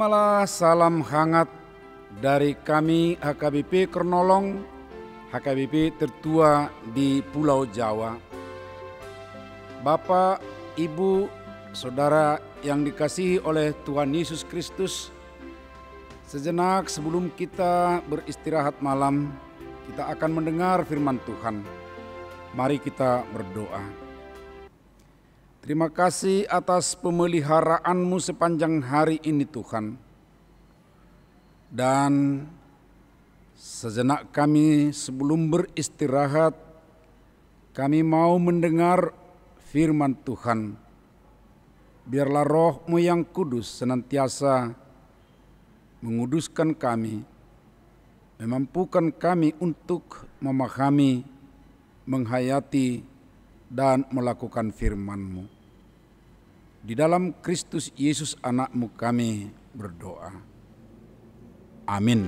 Terimalah salam hangat dari kami HKBP Kernolong, HKBP tertua di Pulau Jawa. Bapak, Ibu, Saudara yang dikasihi oleh Tuhan Yesus Kristus, sejenak sebelum kita beristirahat malam, kita akan mendengar firman Tuhan. Mari kita berdoa. Terima kasih atas pemeliharaan-Mu sepanjang hari ini Tuhan. Dan sejenak kami sebelum beristirahat, kami mau mendengar firman Tuhan. Biarlah Roh-Mu yang kudus senantiasa menguduskan kami, memampukan kami untuk memahami, menghayati, dan melakukan firman-Mu. Di dalam Kristus Yesus anak-Mu kami berdoa. Amin.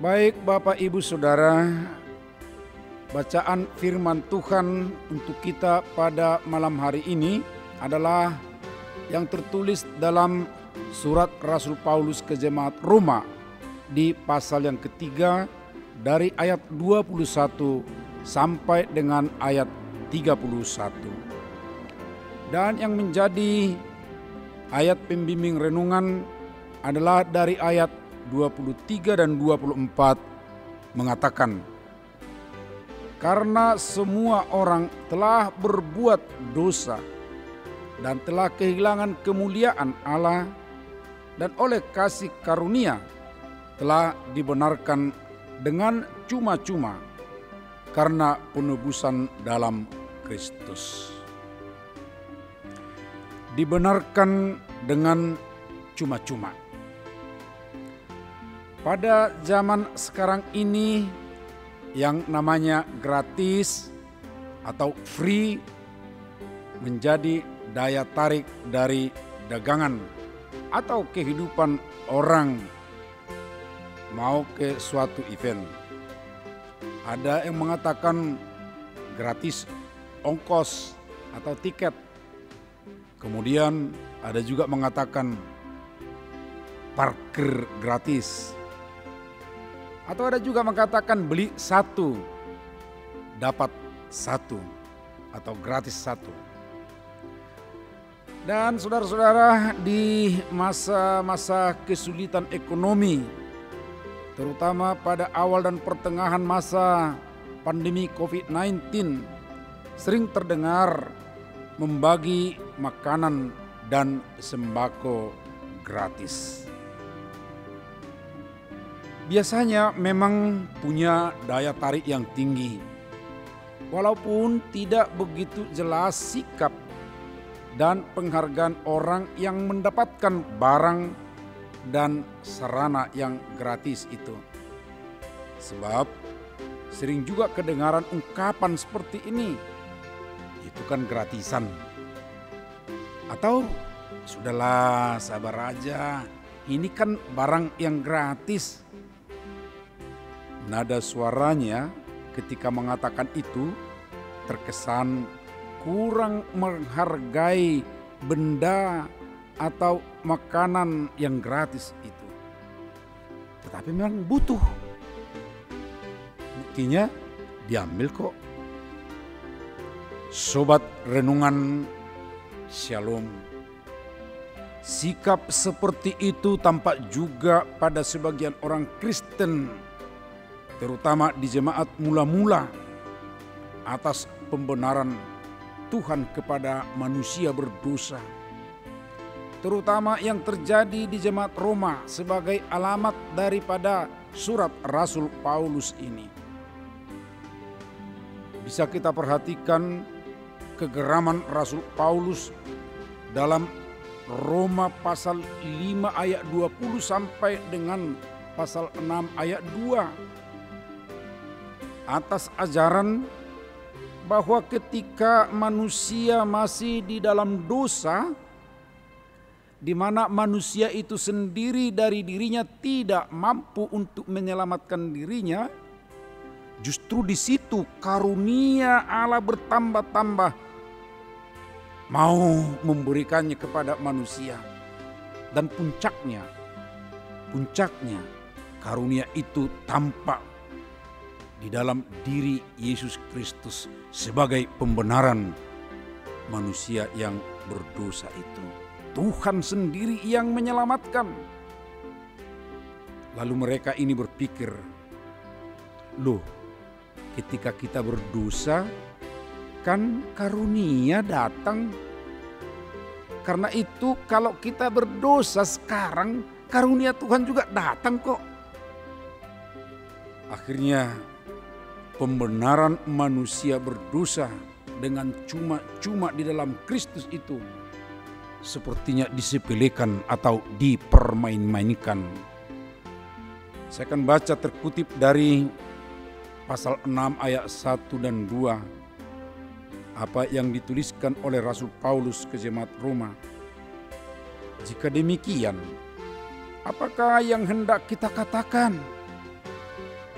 Baik Bapak Ibu Saudara, bacaan firman Tuhan untuk kita pada malam hari ini adalah yang tertulis dalam surat Rasul Paulus ke Jemaat Roma di pasal yang ketiga dari ayat 21 sampai dengan ayat 31. Dan yang menjadi ayat pembimbing renungan adalah dari ayat 23 dan 24 mengatakan, karena semua orang telah berbuat dosa dan telah kehilangan kemuliaan Allah, dan oleh kasih karunia telah dibenarkan dengan cuma-cuma karena penebusan dalam Kristus. Dibenarkan dengan cuma-cuma. Pada zaman sekarang ini yang namanya gratis atau free menjadi daya tarik dari dagangan atau kehidupan orang mau ke suatu event. Ada yang mengatakan gratis ongkos atau tiket. Kemudian ada juga mengatakan parkir gratis. Atau ada juga mengatakan beli satu, dapat satu atau gratis satu. Dan saudara-saudara, di masa-masa kesulitan ekonomi, terutama pada awal dan pertengahan masa pandemi COVID-19, sering terdengar membagi makanan dan sembako gratis. Biasanya memang punya daya tarik yang tinggi, walaupun tidak begitu jelas sikap dan penghargaan orang yang mendapatkan barang dan sarana yang gratis itu. Sebab sering juga kedengaran ungkapan seperti ini, itu kan gratisan. Atau sudahlah sabar aja, ini kan barang yang gratis. Nada suaranya ketika mengatakan itu terkesan kurang menghargai benda atau makanan yang gratis itu. Tetapi memang butuh. Buktinya diambil kok. Sobat renungan Shalom. Sikap seperti itu tampak juga pada sebagian orang Kristen, terutama di jemaat mula-mula, atas pembenaran Tuhan kepada manusia berdosa. Terutama yang terjadi di Jemaat Roma sebagai alamat daripada surat Rasul Paulus ini. Bisa kita perhatikan kegeraman Rasul Paulus dalam Roma pasal 5 ayat 20 sampai dengan pasal 6 ayat 2. Atas ajaran bahwa ketika manusia masih di dalam dosa, di mana manusia itu sendiri dari dirinya tidak mampu untuk menyelamatkan dirinya, justru di situ karunia Allah bertambah-tambah mau memberikannya kepada manusia. Dan puncaknya karunia itu tampak di dalam diri Yesus Kristus sebagai pembenaran manusia yang berdosa itu. Tuhan sendiri yang menyelamatkan. Lalu mereka ini berpikir, loh, ketika kita berdosa kan karunia datang. Karena itu kalau kita berdosa sekarang, karunia Tuhan juga datang kok. Akhirnya pembenaran manusia berdosa dengan cuma-cuma di dalam Kristus itu sepertinya disepelekan atau dipermain-mainkan. Saya akan baca terkutip dari pasal 6 ayat 1 dan 2. Apa yang dituliskan oleh Rasul Paulus ke jemaat Roma. Jika demikian, apakah yang hendak kita katakan?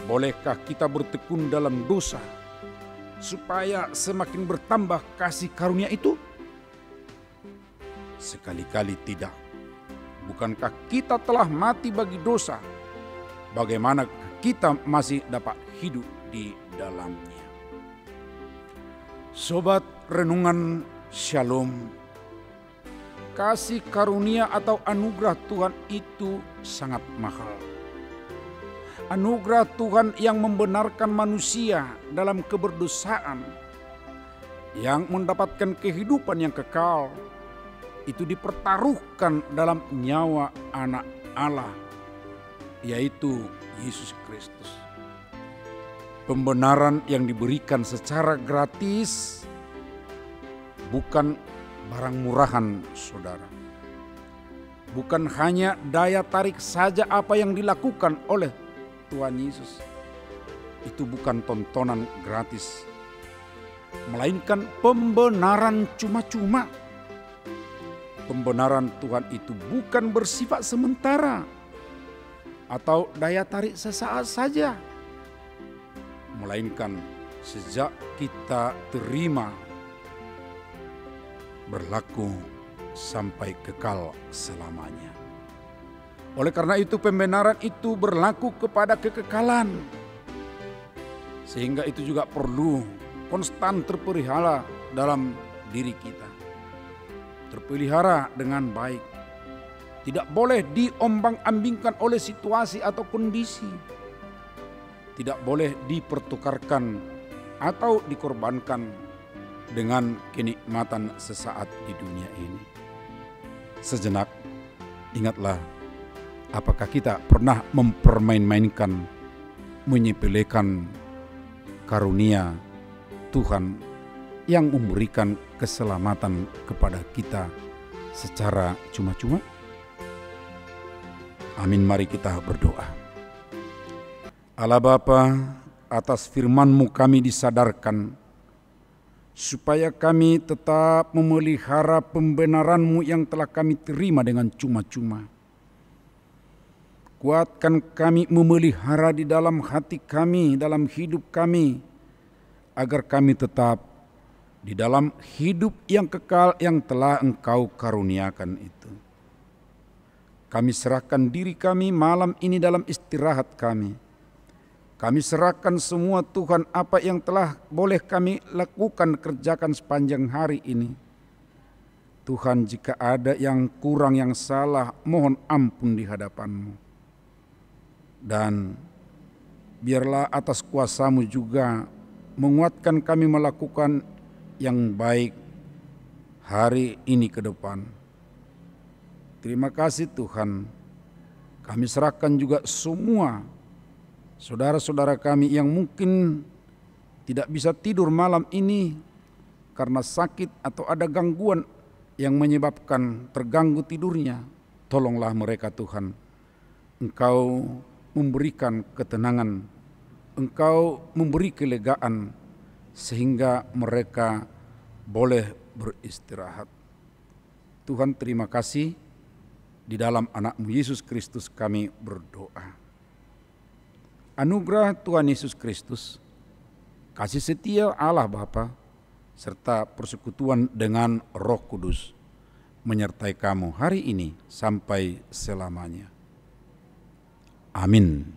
Bolehkah kita bertekun dalam dosa supaya semakin bertambah kasih karunia itu? Sekali-kali tidak. Bukankah kita telah mati bagi dosa? Bagaimana kita masih dapat hidup di dalamnya? Sobat renungan Shalom, kasih karunia atau anugerah Tuhan itu sangat mahal. Anugerah Tuhan yang membenarkan manusia dalam keberdosaan, yang mendapatkan kehidupan yang kekal, itu dipertaruhkan dalam nyawa anak Allah, yaitu Yesus Kristus. Pembenaran yang diberikan secara gratis, bukan barang murahan, saudara. Bukan hanya daya tarik saja apa yang dilakukan oleh Tuhan Yesus. Itu bukan tontonan gratis, melainkan pembenaran cuma-cuma. Pembenaran Tuhan itu bukan bersifat sementara atau daya tarik sesaat saja, melainkan sejak kita terima berlaku sampai kekal selamanya. Oleh karena itu pembenaran itu berlaku kepada kekekalan. Sehingga itu juga perlu konstan terpelihara dalam diri kita. Terpelihara dengan baik. Tidak boleh diombang-ambingkan oleh situasi atau kondisi. Tidak boleh dipertukarkan atau dikorbankan dengan kenikmatan sesaat di dunia ini. Sejenak, ingatlah, apakah kita pernah mempermain-mainkan, menyepelekan karunia Tuhan yang memberikan keselamatan kepada kita secara cuma-cuma? Amin, mari kita berdoa. Allah Bapa, atas firman-Mu kami disadarkan supaya kami tetap memelihara pembenaran-Mu yang telah kami terima dengan cuma-cuma. Kuatkan kami memelihara di dalam hati kami, dalam hidup kami, agar kami tetap di dalam hidup yang kekal yang telah Engkau karuniakan itu. Kami serahkan diri kami malam ini dalam istirahat kami. Kami serahkan semua Tuhan apa yang telah boleh kami lakukan, kerjakan sepanjang hari ini. Tuhan, jika ada yang kurang, yang salah, mohon ampun di hadapan-Mu. Dan biarlah atas kuasa-Mu juga menguatkan kami melakukan yang baik hari ini ke depan. Terima kasih Tuhan. Kami serahkan juga semua saudara-saudara kami yang mungkin tidak bisa tidur malam ini karena sakit atau ada gangguan yang menyebabkan terganggu tidurnya. Tolonglah mereka Tuhan. Engkau memberikan ketenangan, Engkau memberi kelegaan sehingga mereka boleh beristirahat. Tuhan, terima kasih. Di dalam anak-Mu Yesus Kristus kami berdoa. Anugerah Tuhan Yesus Kristus, kasih setia Allah Bapa, serta persekutuan dengan Roh Kudus menyertai kamu hari ini sampai selamanya. Amin.